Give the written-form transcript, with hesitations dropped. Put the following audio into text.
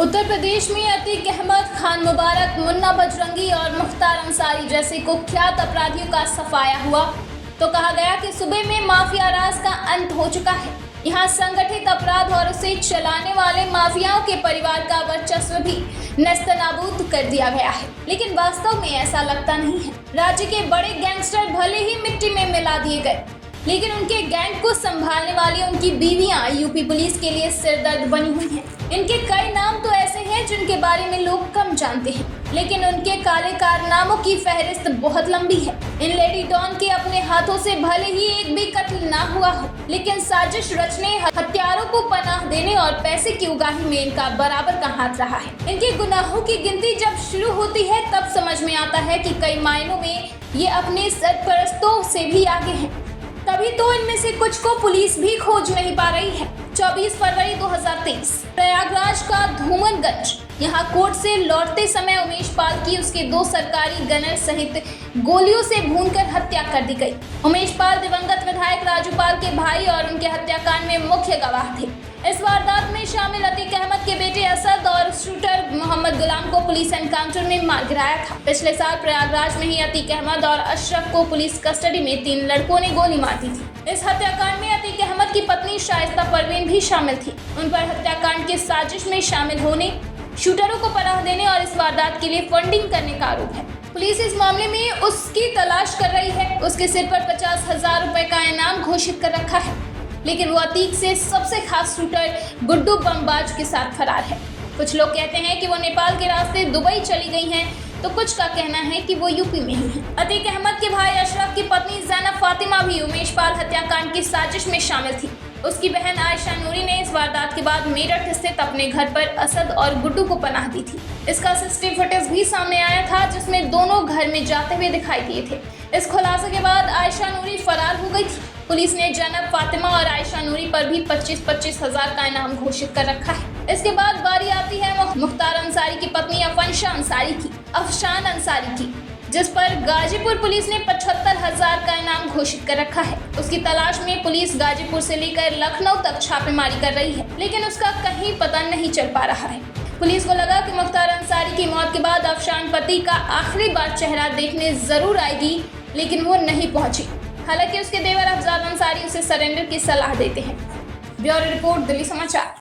उत्तर प्रदेश में अतीक अहमद, खान मुबारक, मुन्ना बजरंगी और मुख्तार अंसारी जैसे कुख्यात अपराधियों का सफाया हुआ तो कहा गया कि सूबे में माफिया राज का अंत हो चुका है। यहाँ संगठित अपराध और उसे चलाने वाले माफियाओं के परिवार का वर्चस्व भी नेस्तनाबूद कर दिया गया है, लेकिन वास्तव में ऐसा लगता नहीं है। राज्य के बड़े गैंगस्टर भले ही मिट्टी में मिला दिए गए, लेकिन उनके गैंग को संभालने वाली उनकी बीवियां यूपी पुलिस के लिए सिरदर्द बनी हुई हैं। इनके कई नाम तो ऐसे हैं जिनके बारे में लोग कम जानते हैं, लेकिन उनके काले कारनामों की फहरिस्त बहुत लंबी है। इन लेडी डॉन के अपने हाथों से भले ही एक भी कत्ल ना हुआ हो, लेकिन साजिश रचने, हत्यारों को पनाह देने और पैसे की उगाही में इनका बराबर का हाथ रहा है। इनके गुनाहों की गिनती जब शुरू होती है तब समझ में आता है कि कई मायनों में ये अपने सरपरस्तों से भी आगे हैं। तभी तो इनमें से कुछ को पुलिस भी खोज नहीं पा रही है। 24 फरवरी 2023 प्रयागराज का धूमनगंज, यहाँ कोर्ट से लौटते समय उमेश पाल की उसके 2 सरकारी गनर सहित गोलियों से भूनकर हत्या कर दी गई। उमेश पाल दिवंगत विधायक राजू पाल के भाई और उनके हत्याकांड में मुख्य गवाह थे। इस वारदात में शामिल अतीक अहमद के बेटे असद और शूटर मोहम्मद गुलाम को पुलिस एनकाउंटर में मार गिराया था। पिछले साल प्रयागराज में ही अतीक अहमद और अशरफ को पुलिस कस्टडी में 3 लड़कों ने गोली मार दी थी। इस हत्याकांड में अतीक अहमद की पत्नी शाइस्ता परवीन भी शामिल थी। उन पर हत्याकांड के साजिश में शामिल होने, शूटरों को पनाह देने और इस वारदात के लिए फंडिंग करने का आरोप है। पुलिस इस मामले में उसकी तलाश कर रही है। उसके सिर पर 50,000 रुपए का इनाम घोषित कर रखा है, लेकिन वो अतीक से सबसे खास शूटर गुड्डू बमबाज के साथ फरार है। कुछ लोग कहते हैं कि वो नेपाल के रास्ते दुबई चली गई हैं, तो कुछ का कहना है कि वो यूपी में ही है। अतीक अहमद के भाई अशरफ की पत्नी ज़ैनब फातिमा भी उमेश पाल हत्याकांड की साजिश में शामिल थी। उसकी बहन आयशा नूरी ने इस वारदात के बाद मेरठ स्थित अपने घर पर असद और गुड्डू को पनाह दी थी। इसका सीसीटीवी फुटेज भी सामने आया था, जिसमें दोनों घर में जाते हुए दिखाई दिए थे। इस खुलासे के बाद आयशा नूरी फरार हो गई थी। पुलिस ने ज़ैनब फातिमा और आयशा नूरी पर भी 25-25 हजार का इनाम घोषित कर रखा है। इसके बाद बारी आती है मुख्तार अंसारी की पत्नी अफशान अंसारी की, जिस पर गाजीपुर पुलिस ने 75,000 का इनाम घोषित कर रखा है। उसकी तलाश में पुलिस गाजीपुर से लेकर लखनऊ तक छापेमारी कर रही है, लेकिन उसका कहीं पता नहीं चल पा रहा है। पुलिस को लगा कि मुख्तार अंसारी की मौत के बाद अफशान पति का आखिरी बार चेहरा देखने जरूर आएगी, लेकिन वो नहीं पहुंची। हालांकि उसके देवर अफजाल अंसारी उसे सरेंडर की सलाह देते हैं। ब्यूरो रिपोर्ट, दिल्ली समाचार।